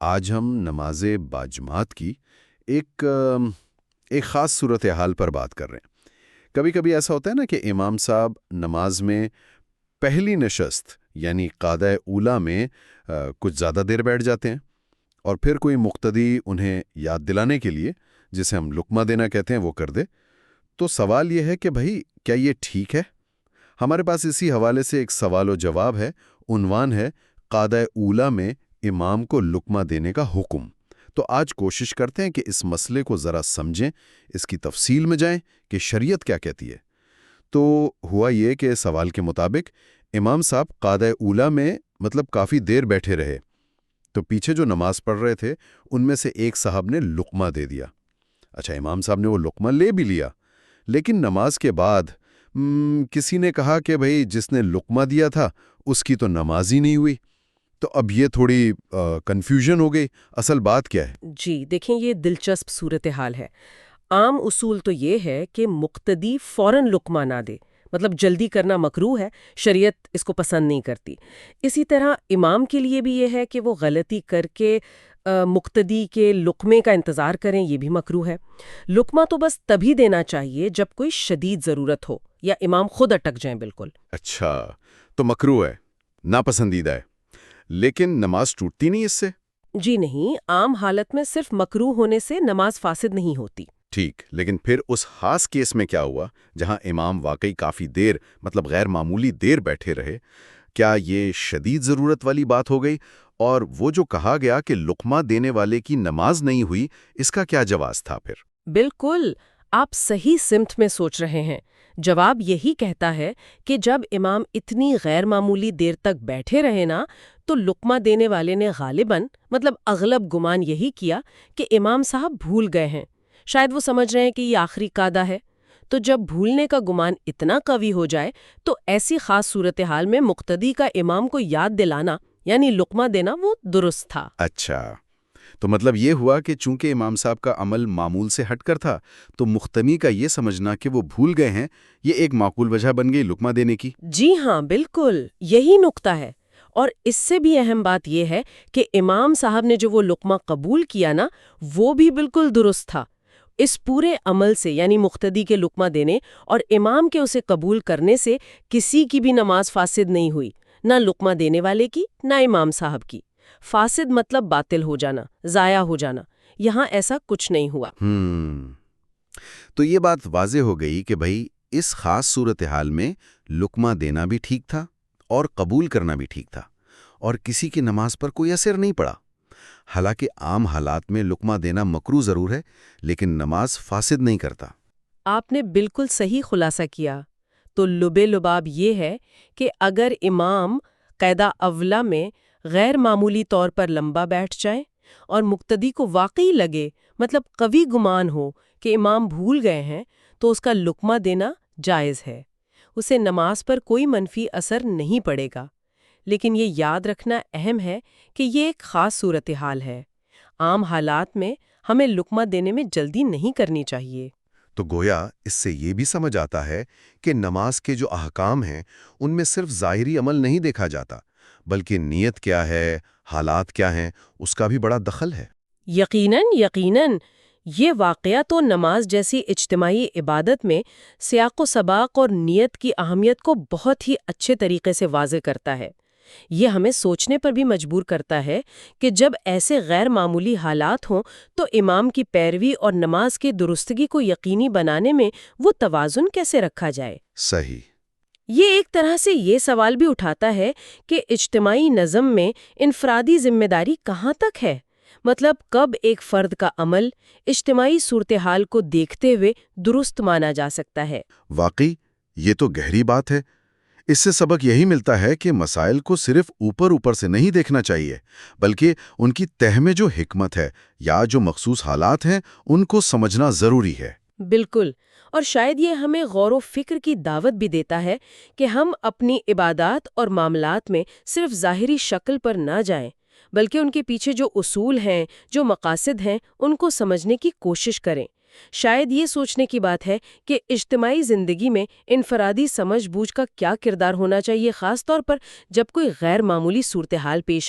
آج ہم نماز باجماعت کی ایک ایک خاص صورتحال پر بات کر رہے ہیں۔ کبھی کبھی ایسا ہوتا ہے نا کہ امام صاحب نماز میں پہلی نشست یعنی قادہ اولیٰ میں کچھ زیادہ دیر بیٹھ جاتے ہیں، اور پھر کوئی مقتدی انہیں یاد دلانے کے لیے، جسے ہم لقمہ دینا کہتے ہیں، وہ کر دے۔ تو سوال یہ ہے کہ بھائی کیا یہ ٹھیک ہے؟ ہمارے پاس اسی حوالے سے ایک سوال و جواب ہے، عنوان ہے قادہ اولیٰ میں امام کو لقمہ دینے کا حکم۔ تو آج کوشش کرتے ہیں کہ اس مسئلے کو ذرا سمجھیں، اس کی تفصیل میں جائیں کہ شریعت کیا کہتی ہے۔ تو ہوا یہ کہ سوال کے مطابق امام صاحب قادہ اولیٰ میں کافی دیر بیٹھے رہے، تو پیچھے جو نماز پڑھ رہے تھے ان میں سے ایک صاحب نے لقمہ دے دیا۔ اچھا، امام صاحب نے وہ لقمہ لے بھی لیا، لیکن نماز کے بعد کسی نے کہا کہ بھئی جس نے لقمہ دیا تھا اس کی تو نماز ہی نہیں ہوئی۔ تو اب یہ تھوڑی کنفیوژن ہو گئی، اصل بات کیا ہے؟ جی دیکھیں، یہ دلچسپ صورتحال ہے۔ عام اصول تو یہ ہے کہ مقتدی فوراً لقمہ نہ دے، جلدی کرنا مکروہ ہے، شریعت اس کو پسند نہیں کرتی۔ اسی طرح امام کے لیے بھی یہ ہے کہ وہ غلطی کر کے مقتدی کے لقمے کا انتظار کریں، یہ بھی مکروہ ہے۔ لقمہ تو بس تبھی دینا چاہیے جب کوئی شدید ضرورت ہو یا امام خود اٹک جائیں بالکل۔ اچھا، تو مکروہ ہے، ناپسندیدہ ہے، لیکن نماز ٹوٹتی نہیں اس سے؟ جی نہیں، عام حالت میں صرف مکروہ ہونے سے نماز فاسد نہیں ہوتی۔ ٹھیک، لیکن پھر اس خاص کیس میں کیا ہوا جہاں امام واقعی کافی دیر غیر معمولی دیر بیٹھے رہے؟ کیا یہ شدید ضرورت والی بات ہو گئی؟ اور وہ جو کہا گیا کہ لقمہ دینے والے کی نماز نہیں ہوئی، اس کا کیا جواز تھا پھر؟ بالکل، آپ صحیح سمت میں سوچ رہے ہیں۔ جواب یہی کہتا ہے کہ جب امام اتنی غیر معمولی دیر تک بیٹھے رہے نا، تو لقمہ دینے والے نے غالباً اغلب گمان یہی کیا کہ امام صاحب بھول گئے ہیں، شاید وہ سمجھ رہے ہیں کہ یہ آخری قادہ ہے۔ تو جب بھولنے کا گمان اتنا قوی ہو جائے تو ایسی خاص صورتحال میں مقتدی کا امام کو یاد دلانا یعنی لقمہ دینا وہ درست تھا۔ اچھا، تو یہ ہوا کہ چونکہ امام صاحب کا عمل معمول سے ہٹ کر تھا، تو مختمی کا یہ سمجھنا کہ وہ بھول گئے ہیں، یہ ایک معقول وجہ بن گئی لقمہ دینے کی۔ جی ہاں، بالکل یہی نقطہ ہے۔ اور اس سے بھی اہم بات یہ ہے کہ امام صاحب نے جو وہ لقمہ قبول کیا نا، وہ بھی بالکل درست تھا۔ اس پورے عمل سے یعنی مقتدی کے لقمہ دینے اور امام کے اسے قبول کرنے سے کسی کی بھی نماز فاسد نہیں ہوئی، نہ لقمہ دینے والے کی نہ امام صاحب کی۔ فاسد باطل ہو جانا، ضائع ہو جانا، یہاں ایسا کچھ نہیں ہوا۔ تو یہ بات واضح ہو گئی کہ بھئی اس خاص صورتحال میں لقمہ دینا بھی ٹھیک تھا اور قبول کرنا بھی ٹھیک تھا، اور کسی کی نماز پر کوئی اثر نہیں پڑا۔ حالانکہ عام حالات میں لقمہ دینا مکروہ ضرور ہے، لیکن نماز فاسد نہیں کرتا۔ آپ نے بالکل صحیح خلاصہ کیا۔ تو لب لباب یہ ہے کہ اگر امام قاعدہ اولیٰ میں غیر معمولی طور پر لمبا بیٹھ جائیں اور مقتدی کو واقعی لگے، قوی گمان ہو کہ امام بھول گئے ہیں، تو اس کا لقمہ دینا جائز ہے، اسے نماز پر کوئی منفی اثر نہیں پڑے گا۔ لیکن یہ یاد رکھنا اہم ہے کہ یہ ایک خاص صورتحال ہے۔ عام حالات میں ہمیں لقمہ دینے میں جلدی نہیں کرنی چاہیے۔ تو گویا اس سے یہ بھی سمجھ آتا ہے کہ نماز کے جو احکام ہیں ان میں صرف ظاہری عمل نہیں دیکھا جاتا، بلکہ نیت کیا ہے، حالات کیا ہیں، اس کا بھی بڑا دخل ہے۔ یقیناً یہ واقعہ تو نماز جیسی اجتماعی عبادت میں سیاق و سباق اور نیت کی اہمیت کو بہت ہی اچھے طریقے سے واضح کرتا ہے۔ یہ ہمیں سوچنے پر بھی مجبور کرتا ہے کہ جب ایسے غیر معمولی حالات ہوں تو امام کی پیروی اور نماز کی درستگی کو یقینی بنانے میں وہ توازن کیسے رکھا جائے۔ صحیح۔ یہ ایک طرح سے یہ سوال بھی اٹھاتا ہے کہ اجتماعی نظم میں انفرادی ذمہ داری کہاں تک ہے؟ کب ایک فرد کا عمل اجتماعی صورتحال کو دیکھتے ہوئے درست مانا جا سکتا ہے؟ واقعی یہ تو گہری بات ہے۔ اس سے سبق یہی ملتا ہے کہ مسائل کو صرف اوپر سے نہیں دیکھنا چاہیے، بلکہ ان کی تہ میں جو حکمت ہے یا جو مخصوص حالات ہیں ان کو سمجھنا ضروری ہے۔ بالکل، اور شاید یہ ہمیں غور و فکر کی دعوت بھی دیتا ہے کہ ہم اپنی عبادات اور معاملات میں صرف ظاہری شکل پر نہ جائیں، بلکہ ان کے پیچھے جو اصول ہیں، جو مقاصد ہیں، ان کو سمجھنے کی کوشش کریں۔ شاید یہ سوچنے کی بات ہے کہ اجتماعی زندگی میں انفرادی سمجھ بوجھ کا کیا کردار ہونا چاہیے، خاص طور پر جب کوئی غیر معمولی صورتحال پیش